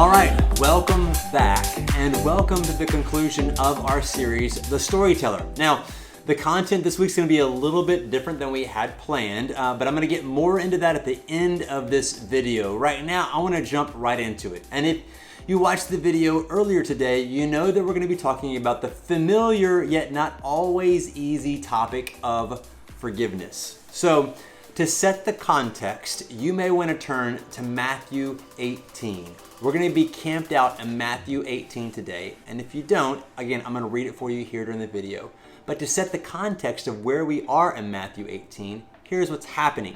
All right, welcome back and welcome to the conclusion of our series, The Storyteller. Now, the content this week's going to be a little bit different than we had planned, but I'm going to get more into that at the end of this video. Right now, I want to jump right into it. And if you watched the video earlier today, you know that we're going to be talking about the familiar yet not always easy topic of forgiveness. So, to set the context, you may want to turn to Matthew 18. We're going to be camped out in Matthew 18 today, and if you don't, again, I'm going to read it for you here during the video. But to set the context of where we are in Matthew 18, here's what's happening.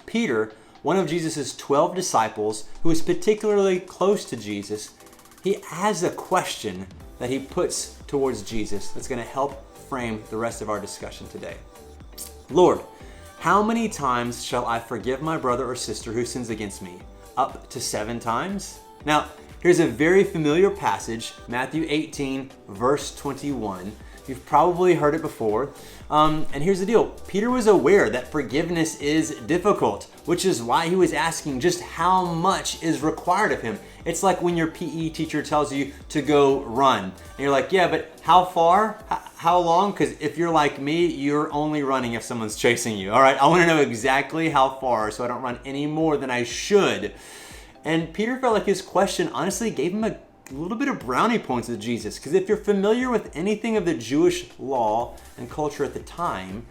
Peter, one of Jesus' 12 disciples, who is particularly close to Jesus, he has a question that he puts towards Jesus that's going to help frame the rest of our discussion today. Lord, how many times shall I forgive my brother or sister who sins against me? Up to 7 times? Now, here's a very familiar passage, Matthew 18, verse 21. You've probably heard it before. And here's the deal. Peter was aware that forgiveness is difficult, which is why he was asking just how much is required of him. It's like when your PE teacher tells you to go run. And you're like, yeah, but how far? How long? Because if you're like me, you're only running if someone's chasing you. All right, I want to know exactly how far so I don't run any more than I should. And Peter felt like his question honestly gave him a little bit of brownie points with Jesus. Because if you're familiar with anything of the Jewish law and culture at the time,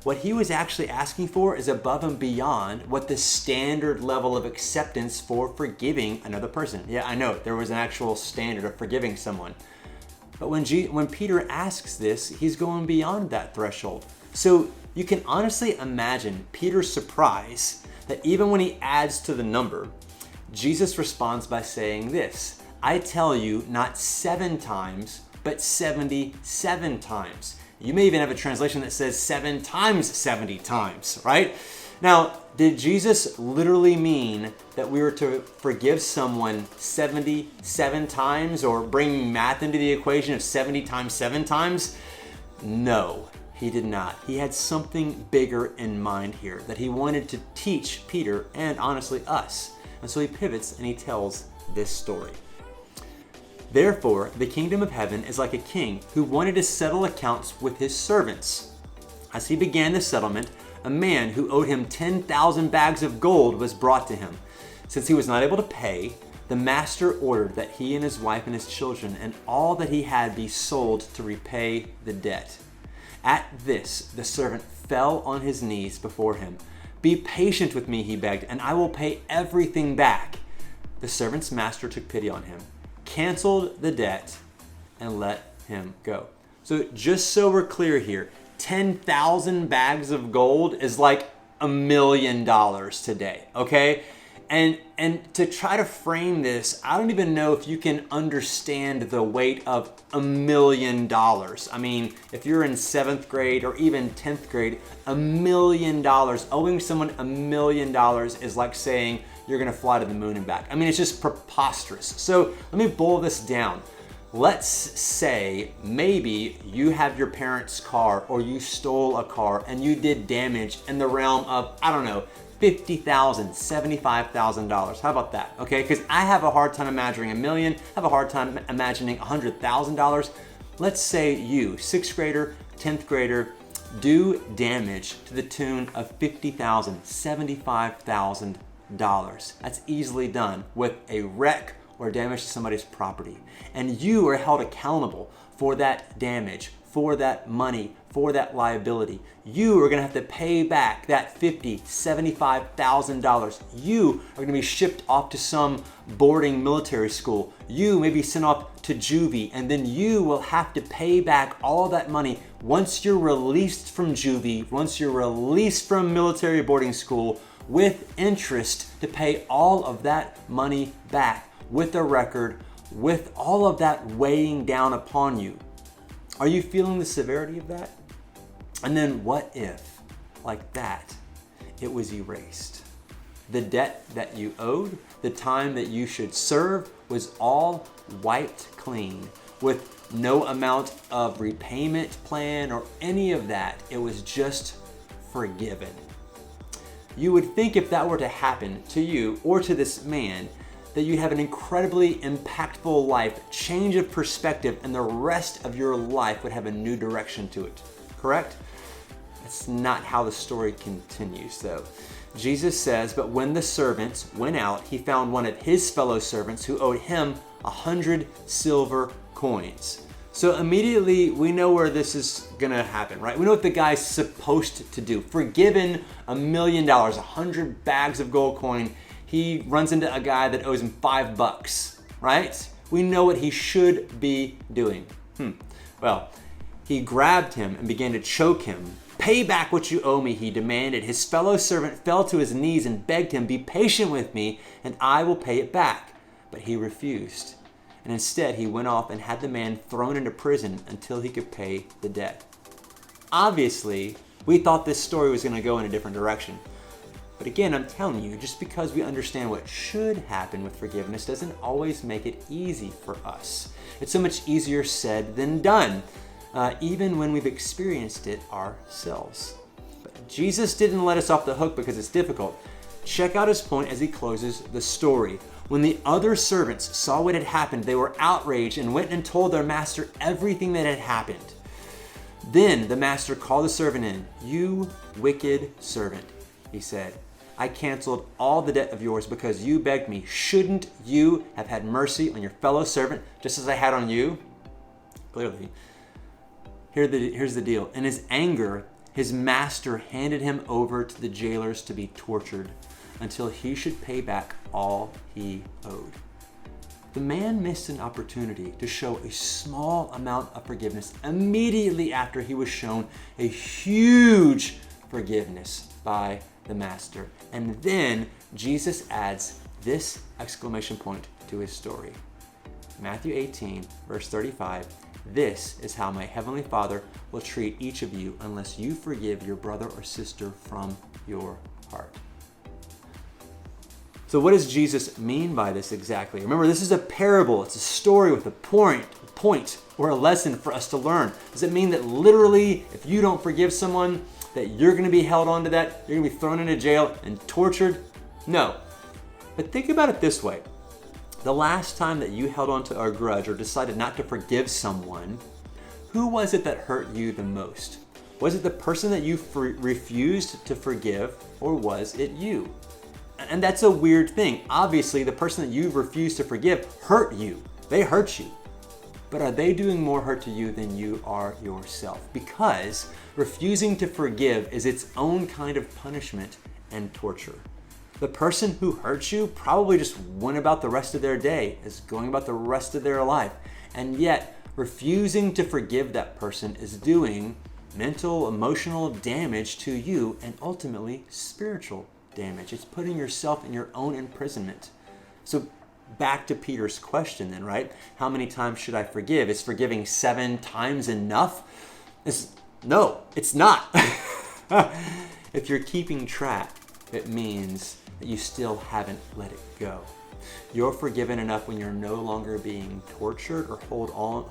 what he was actually asking for is above and beyond what the standard level of acceptance for forgiving another person. Yeah, I know, there was an actual standard of forgiving someone. But when Peter asks this, he's going beyond that threshold. So you can honestly imagine Peter's surprise that even when he adds to the number, Jesus responds by saying this, I tell you, not 7 times, but 77 times. You may even have a translation that says 7 times 70 times, right? Now, did Jesus literally mean that we were to forgive someone 77 times or bring math into the equation of 70 times 7 times? No, he did not. He had something bigger in mind here that he wanted to teach Peter and honestly us. And so he pivots and he tells this story. Therefore, the kingdom of heaven is like a king who wanted to settle accounts with his servants. As he began the settlement, a man who owed him 10,000 bags of gold was brought to him. Since he was not able to pay, the master ordered that he and his wife and his children and all that he had be sold to repay the debt. At this, the servant fell on his knees before him. Be patient with me, he begged, and I will pay everything back. The servant's master took pity on him, canceled the debt, and let him go. So just so we're clear here, 10,000 bags of gold is like $1 million today, okay? And to try to frame this, I don't even know if you can understand the weight of $1 million. I mean, if you're in 7th grade or even 10th grade, $1 million, owing someone $1 million is like saying you're gonna fly to the moon and back. I mean, it's just preposterous. So let me boil this down. Let's say maybe you have your parents' car or you stole a car and you did damage in the realm of, I don't know, $50,000, $75,000. How about that? Okay, because I have a hard time imagining $1 million. I have a hard time imagining $100,000. Let's say you, 6th grader, 10th grader, do damage to the tune of $50,000, $75,000. That's easily done with a wreck or damage to somebody's property. And you are held accountable for that damage, for that money, for that liability. You are gonna have to pay back that $50,000, $75,000. You are gonna be shipped off to some boarding military school. You may be sent off to juvie, and then you will have to pay back all that money once you're released from juvie, once you're released from military boarding school, with interest to pay all of that money back, with a record, with all of that weighing down upon you. Are you feeling the severity of that? And then what if, like that, it was erased? The debt that you owed, the time that you should serve, was all wiped clean with no amount of repayment plan or any of that. It was just forgiven. You would think if that were to happen to you or to this man, that you have an incredibly impactful life, change of perspective, and the rest of your life would have a new direction to it. Correct? That's not how the story continues, though. Jesus says, "But when the servants went out, he found one of his fellow servants who owed him 100 silver coins." So immediately we know where this is gonna happen, right? We know what the guy's supposed to do. Forgiven $1 million, 100 bags of gold coin, he runs into a guy that owes him $5, right? We know what he should be doing. Well, he grabbed him and began to choke him. "Pay back what you owe me," he demanded. His fellow servant fell to his knees and begged him, "Be patient with me and I will pay it back." But he refused. And instead, he went off and had the man thrown into prison until he could pay the debt. Obviously, we thought this story was going to go in a different direction. But again, I'm telling you, just because we understand what should happen with forgiveness doesn't always make it easy for us. It's so much easier said than done, even when we've experienced it ourselves. But Jesus didn't let us off the hook because it's difficult. Check out his point as he closes the story. When the other servants saw what had happened, they were outraged and went and told their master everything that had happened. Then the master called the servant in. "You wicked servant," he said. "I canceled all the debt of yours because you begged me. Shouldn't you have had mercy on your fellow servant just as I had on you?" Clearly. Here's the deal. In his anger, his master handed him over to the jailers to be tortured until he should pay back all he owed. The man missed an opportunity to show a small amount of forgiveness immediately after he was shown a huge forgiveness by the master. And then Jesus adds this exclamation point to his story. Matthew 18, verse 35, "This is how my heavenly Father will treat each of you unless you forgive your brother or sister from your heart." So what does Jesus mean by this exactly? Remember, this is a parable. It's a story with a point or a lesson for us to learn. Does it mean that literally, if you don't forgive someone, that you're going to be held on to that, you're going to be thrown into jail and tortured? No. But think about it this way. The last time that you held on to a grudge or decided not to forgive someone, who was it that hurt you the most? Was it the person that you refused to forgive, or was it you? And that's a weird thing. Obviously, the person that you refused to forgive hurt you. They hurt you. But are they doing more hurt to you than you are yourself? Because refusing to forgive is its own kind of punishment and torture. The person who hurt you probably just went about the rest of their day, is going about the rest of their life. And yet, refusing to forgive that person is doing mental, emotional damage to you and ultimately spiritual damage. It's putting yourself in your own imprisonment. So back to Peter's question then, right? How many times should I forgive? Is forgiving 7 times enough? No, it's not. If you're keeping track, it means that you still haven't let it go. You're forgiven enough when you're no longer being tortured or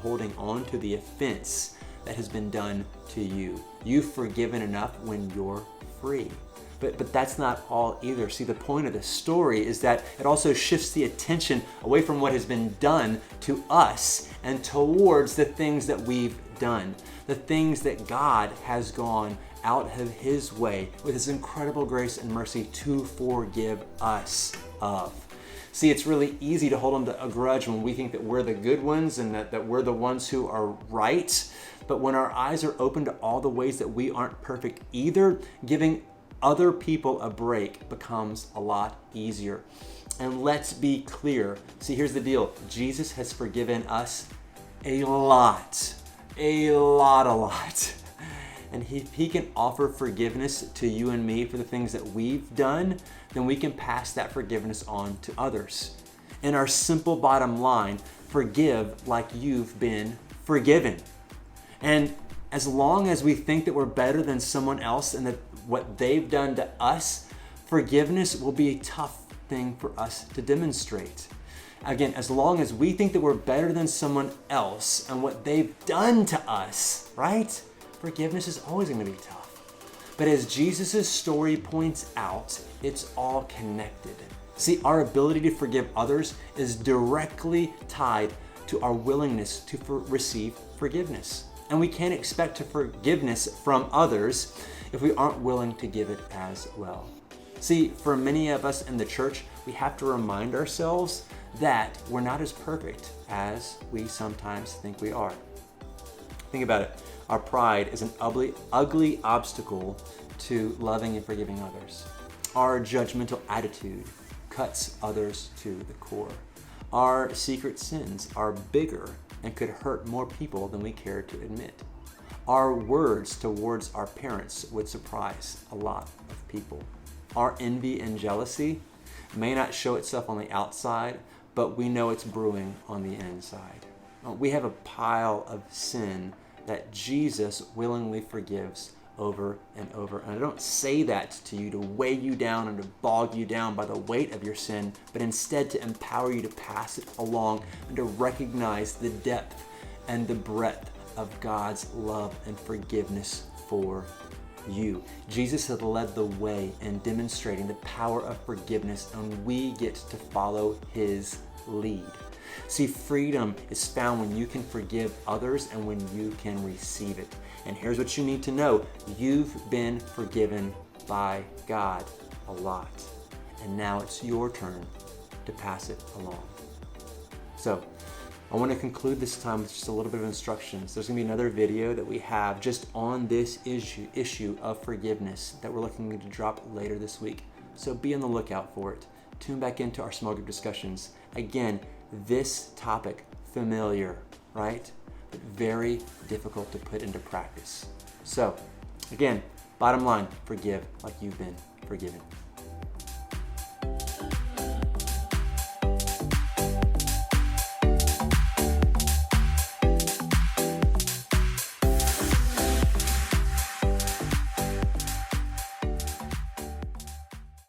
holding on to the offense that has been done to you. You've forgiven enough when you're free. But that's not all either. See, the point of the story is that it also shifts the attention away from what has been done to us and towards the things that we've done, the things that God has gone out of his way with his incredible grace and mercy to forgive us of. See, it's really easy to hold on to a grudge when we think that we're the good ones and that we're the ones who are right. But when our eyes are open to all the ways that we aren't perfect either, giving other people a break becomes a lot easier. And let's be clear. See, here's the deal. Jesus has forgiven us a lot. And if he can offer forgiveness to you and me for the things that we've done, then we can pass that forgiveness on to others. And our simple bottom line, forgive like you've been forgiven. And as long as we think that we're better than someone else and that what they've done to us, forgiveness will be a tough thing for us to demonstrate. Again, as long as we think that we're better than someone else and what they've done to us, right? Forgiveness is always going to be tough. But as Jesus' story points out, it's all connected. See, our ability to forgive others is directly tied to our willingness to receive forgiveness. And we can't expect forgiveness from others if we aren't willing to give it as well. See, for many of us in the church, we have to remind ourselves that we're not as perfect as we sometimes think we are. Think about it. Our pride is an ugly obstacle to loving and forgiving others. Our judgmental attitude cuts others to the core. Our secret sins are bigger and could hurt more people than we care to admit. Our words towards our parents would surprise a lot of people. Our envy and jealousy may not show itself on the outside, but we know it's brewing on the inside. We have a pile of sin that Jesus willingly forgives over and over. And I don't say that to you to weigh you down and to bog you down by the weight of your sin, but instead to empower you to pass it along and to recognize the depth and the breadth of God's love and forgiveness for you. Jesus has led the way in demonstrating the power of forgiveness, and we get to follow his lead. See, freedom is found when you can forgive others and when you can receive it. And here's what you need to know. You've been forgiven by God a lot. And now it's your turn to pass it along. So, I want to conclude this time with just a little bit of instructions. There's going to be another video that we have just on this issue of forgiveness that we're looking to drop later this week. So be on the lookout for it. Tune back into our small group discussions. Again, this topic, familiar, right? But very difficult to put into practice. So, again, bottom line, forgive like you've been forgiven.